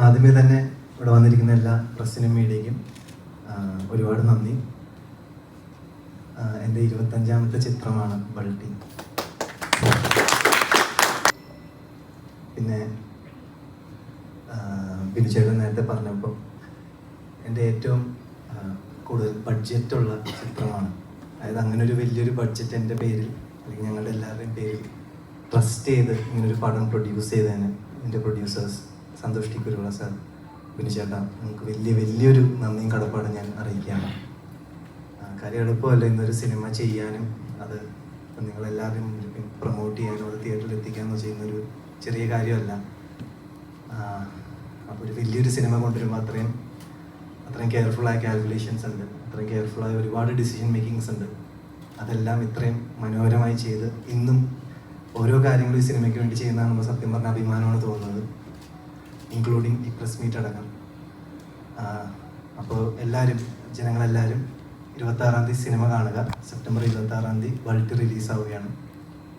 ആദ്യമേ തന്നെ ഇവിടെ വന്നിരിക്കുന്ന എല്ലാ പ്രസ്സിനും മീഡിയയ്ക്കും ഒരുപാട് നന്ദി. എൻ്റെ 25ാമത്തെ ചിത്രമാണ് ബൾട്ടി. പിന്നെ ബിനുചേട്ടൻ നേരത്തെ പറഞ്ഞപ്പോൾ എൻ്റെ ഏറ്റവും കൂടുതൽ ബഡ്ജറ്റുള്ള ചിത്രമാണ്. അതായത് അങ്ങനെ ഒരു വലിയൊരു ബഡ്ജറ്റ് എൻ്റെ പേരിൽ അല്ലെങ്കിൽ ഞങ്ങളുടെ എല്ലാവരുടെയും പേരിൽ ട്രസ്റ്റ് ചെയ്ത് ഇങ്ങനൊരു പടം പ്രൊഡ്യൂസ് ചെയ്തതിന് എൻ്റെ producers Santhosh T Kuruvila sir, ബിനുചേട്ടാ, നമുക്ക് വലിയൊരു നന്ദിയും കടപ്പാടും ഞാൻ അറിയിക്കുകയാണ്. കാര്യം എളുപ്പമല്ല ഇന്നൊരു സിനിമ ചെയ്യാനും അത് നിങ്ങളെല്ലാവരും പ്രൊമോട്ട് ചെയ്യാനോ അത് തിയേറ്ററിൽ എത്തിക്കാനോ ചെയ്യുന്നൊരു ചെറിയ കാര്യമല്ല. അപ്പോൾ ഒരു വലിയൊരു സിനിമ കൊണ്ടുവരുമ്പോൾ അത്രയും കെയർഫുള്ളായ കാൽക്കുലേഷൻസ് ഉണ്ട്, അത്രയും കെയർഫുള്ളായ ഒരുപാട് ഡിസിഷൻ മേക്കിങ്സ് ഉണ്ട്. അതെല്ലാം ഇത്രയും മനോഹരമായി ചെയ്ത് ഇന്നും ഓരോ കാര്യങ്ങളും ഈ സിനിമയ്ക്ക് വേണ്ടി ചെയ്യുന്നതാണ് സത്യം പറഞ്ഞ അഭിമാനമാണ് തോന്നുന്നത്, ഇൻക്ലൂഡിങ് ഈ പ്രസ് മീറ്റ് അടക്കം. അപ്പോൾ ജനങ്ങളെല്ലാവരും 26-ാം തീയതി സിനിമ കാണുക. സെപ്റ്റംബർ 26-ാം തീയതി ബൾട്ടി റിലീസാവുകയാണ്.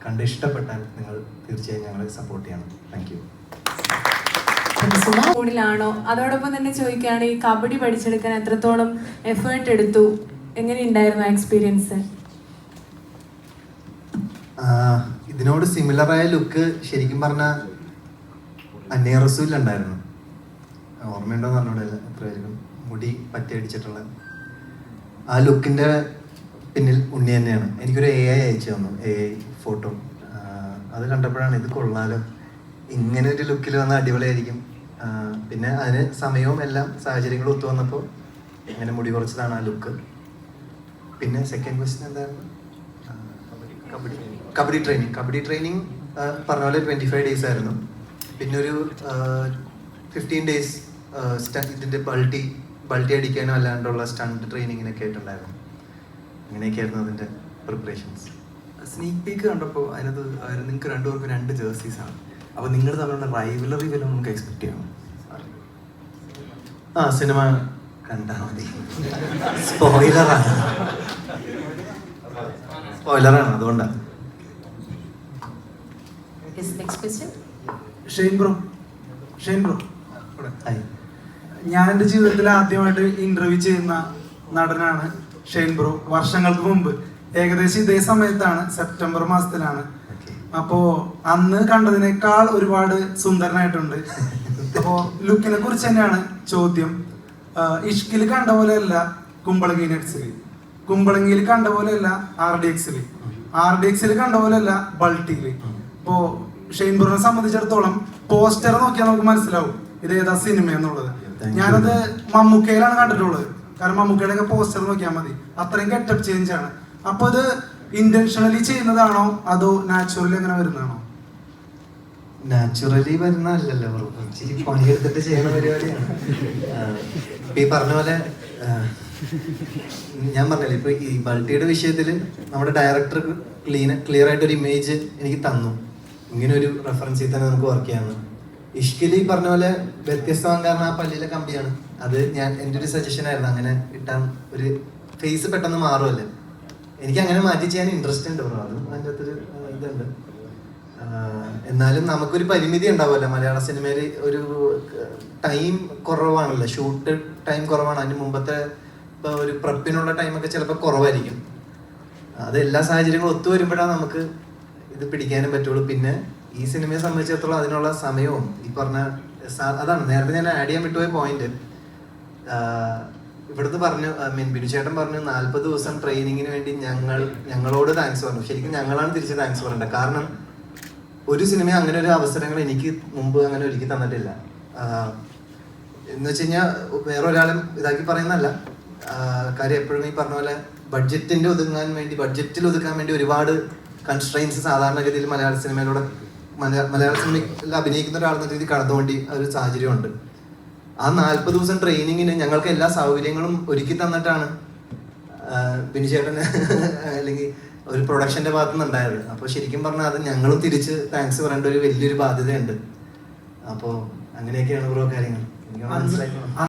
കണ്ട് ഇഷ്ടപ്പെട്ടാൽ നിങ്ങൾ തീർച്ചയായും ഞങ്ങളെ സപ്പോർട്ട് ചെയ്യണം. Thank you. ാണോ അതോടൊപ്പം തന്നെ ചോദിക്കുകയാണ്, ഈ കബഡി പഠിച്ചെടുക്കാൻ എത്രത്തോളം എഫേർട്ട് എടുത്തു, എങ്ങനെയുണ്ടായിരുന്നു എക്സ്പീരിയൻസ്? ഇതിനോട് സിമിലറായ ലുക്ക് ശരിക്കും പറഞ്ഞാൽ അന്നേ റസൂലുണ്ടായിരുന്നു. ഓർമ്മയുണ്ടോന്ന് പറഞ്ഞോടല്ല, എത്ര പേർക്കും മുടി പറ്റിയടിച്ചിട്ടുള്ള ആ ലുക്കിൻ്റെ പിന്നിൽ ഉണ്ണി തന്നെയാണ്. എനിക്കൊരു AI അയച്ചു തന്നു, AI ഫോട്ടോ. അത് കണ്ടപ്പോഴാണ് ഇത് കൊള്ളാലോ, ഇങ്ങനെ ഒരു ലുക്കിൽ വന്ന അടിപൊളിയായിരിക്കും. പിന്നെ അതിന് സമയവും എല്ലാം സാഹചര്യങ്ങളും ഒത്തു വന്നപ്പോൾ ഇങ്ങനെ മുടി കുറച്ചതാണ് ആ ലുക്ക്. പിന്നെ സെക്കൻഡ് ക്വസ്റ്റ്യൻ എന്തായിരുന്നു? കബഡി ട്രെയിനിങ് പറഞ്ഞ പോലെ 25 days ആയിരുന്നു. പിന്നെ ഒരു 15 days ഇതിൻ്റെ ബൾട്ടി അടിക്കാനും അല്ലാണ്ടുള്ള സ്റ്റണ്ട് ട്രെയിനിങ്ങിനൊക്കെ ആയിട്ടുണ്ടായിരുന്നു. അങ്ങനെയൊക്കെയായിരുന്നു അതിൻ്റെ പ്രിപ്പറേഷൻസ്. സ്നീക്ക് പീക്ക് കണ്ടപ്പോൾ അതിനകത്ത് നിങ്ങൾക്ക് രണ്ടുപേർക്കും 2 ജേഴ്സീസാണ്. അപ്പോൾ നിങ്ങൾ തമ്മിലുള്ള റൈവലറി വല്ലതും നമുക്ക് എക്സ്പെക്ട് ചെയ്യണം? സിനിമ കണ്ടാൽ മതി. സ്പോയിലറാണ് അതുകൊണ്ടാണ്. ഷെയ്ൻ ബ്രോ, ഞാൻ എൻ്റെ ജീവിതത്തിൽ ആദ്യമായിട്ട് ഇന്റർവ്യൂ ചെയ്യുന്ന നടനാണ് ഷെയ്ൻ ബ്രോ. വർഷങ്ങൾക്ക് മുമ്പ് ഏകദേശം ഇതേ സമയത്താണ്, സെപ്റ്റംബർ മാസത്തിലാണ്. അപ്പോ അന്ന് കണ്ടതിനേക്കാൾ ഒരുപാട് സുന്ദരനായിട്ടുണ്ട്. അപ്പോ ലുക്കിനെ കുറിച്ച് തന്നെയാണ് ചോദ്യം. ഇഷ്കിൽ കണ്ട പോലെയല്ല കുമ്പളങ്ങി നെറ്റ്സിൽ, കുമ്പളങ്ങിയിൽ കണ്ട പോലെയല്ല RDXിൽ കണ്ട പോലെയല്ല ബൾട്ടിയില്. ഇപ്പോ ഷെയ്ൻ ബ്രോനെ സംബന്ധിച്ചിടത്തോളം പോസ്റ്റർ നോക്കിയാൽ നമുക്ക് മനസ്സിലാവും ഇത് ഏതാ സിനിമ എന്നുള്ളത്. ഞാനത് മമ്മൂക്കയിലാണ് കണ്ടിട്ടുള്ളത്. കാരണം മമ്മൂക്കയുടെ ഒക്കെ പോസ്റ്റർ നോക്കിയാൽ മതി, അത്രയും ഗെറ്റപ്പ് ചേഞ്ച് ആണ്. അപ്പൊ ഇത് ഇന്റൻഷനലി ചെയ്യുന്നതാണോ അതോ നാച്ചുറലി അങ്ങനെ വരുന്നതാണോ? നാച്ചുറലി വരുന്നതല്ലല്ലോ, ഇച്ചിരി പണിയെടുത്തിട്ട് ചെയ്യുന്ന പരിപാടിയാണ്. ഈ പറഞ്ഞ പോലെ ഞാൻ പറഞ്ഞില്ലേ, ഇപ്പൊ ഈ ബൾട്ടിയുടെ വിഷയത്തിൽ നമ്മുടെ ഡയറക്ടർ ക്ലിയർ ആയിട്ടൊരു ഇമേജ് എനിക്ക് തന്നു, ഇങ്ങനെ ഒരു റെഫറൻസിൽ തന്നെ നമുക്ക് വർക്ക് ചെയ്യാമെന്ന്. ഇഷ്കിലി പറഞ്ഞ പോലെ വ്യത്യസ്തമാകാൻ കാരണം ആ പള്ളിയിലെ കമ്പിയാണ്. അത് എൻ്റെ ഒരു സജഷൻ ആയിരുന്നു, അങ്ങനെ ഇട്ടാൻ ഒരു ഫേസ് പെട്ടെന്ന് മാറുമല്ലേ. എനിക്ക് അങ്ങനെ മാറ്റി ചെയ്യാൻ ഇൻട്രസ്റ്റ് ഉണ്ട് ബ്രോ, അതും അതിൻ്റെ അകത്തൊരു ഇതുണ്ട്. എന്നാലും നമുക്കൊരു പരിമിതി ഉണ്ടാവുമല്ലോ, മലയാള സിനിമയിൽ ഒരു ടൈം കുറവാണല്ലോ, ഷൂട്ട് ടൈം കുറവാണ്. അതിന് മുമ്പത്തെ ഇപ്പോൾ ഒരു പ്രപ്പിനുള്ള ടൈമൊക്കെ ചിലപ്പോൾ കുറവായിരിക്കും. അത് എല്ലാ സാഹചര്യങ്ങളും ഒത്തു വരുമ്പോഴാണ് നമുക്ക് ഇത് പിടിക്കാനും പറ്റുള്ളൂ. പിന്നെ ഈ സിനിമയെ സംബന്ധിച്ചിടത്തോളം അതിനുള്ള സമയവും ഈ പറഞ്ഞ അതാണ് നേരത്തെ ഞാൻ ആഡ് ചെയ്യാൻ വിട്ടുപോയ പോയിന്റ്. ഇവിടുത്തെ പറഞ്ഞു, ബിനുചേട്ടൻ പറഞ്ഞു 40 ദിവസം ട്രെയിനിങ്ങിന് വേണ്ടി ഞങ്ങളോട് താങ്ക്സ് പറഞ്ഞു. ശരിക്കും ഞങ്ങളാണ് തിരിച്ച് താങ്ക്സ് പറയേണ്ടത്. കാരണം ഒരു സിനിമ അങ്ങനെ ഒരു അവസരങ്ങൾ എനിക്ക് മുമ്പ് അങ്ങനെ ഒരുക്കി തന്നിട്ടില്ല. എന്ന് വെച്ച് കഴിഞ്ഞാൽ വേറെ ഒരാളും ഇതാക്കി പറയുന്നതല്ല, കാര്യം എപ്പോഴും ഈ പറഞ്ഞ പോലെ ബഡ്ജറ്റിൽ ഒതുക്കാൻ വേണ്ടി ഒരുപാട് കൺസ്ട്രെയിൻസ് സാധാരണഗതിയിൽ മലയാള സിനിമയിൽ അഭിനയിക്കുന്ന ഒരാളെന്ന രീതി കടന്നുകൊണ്ടി ഒരു സാഹചര്യമുണ്ട്. ആ 40 ദിവസം ട്രെയിനിങ്ങിന് ഞങ്ങൾക്ക് എല്ലാ സൗകര്യങ്ങളും ഒരുക്കി തന്നിട്ടാണ് ബിനുചേട്ടന് അല്ലെങ്കിൽ ഒരു പ്രൊഡക്ഷന്റെ ഭാഗത്തു നിന്നുണ്ടായത്. അപ്പോൾ ശരിക്കും പറഞ്ഞാൽ അത് ഞങ്ങളും തിരിച്ച് താങ്ക്സ് പറയേണ്ട ഒരു വലിയൊരു ബാധ്യതയുണ്ട്. അപ്പോൾ അങ്ങനെയൊക്കെയാണ് ഓരോ കാര്യങ്ങൾ എനിക്ക് മനസ്സിലാക്കുന്നത്.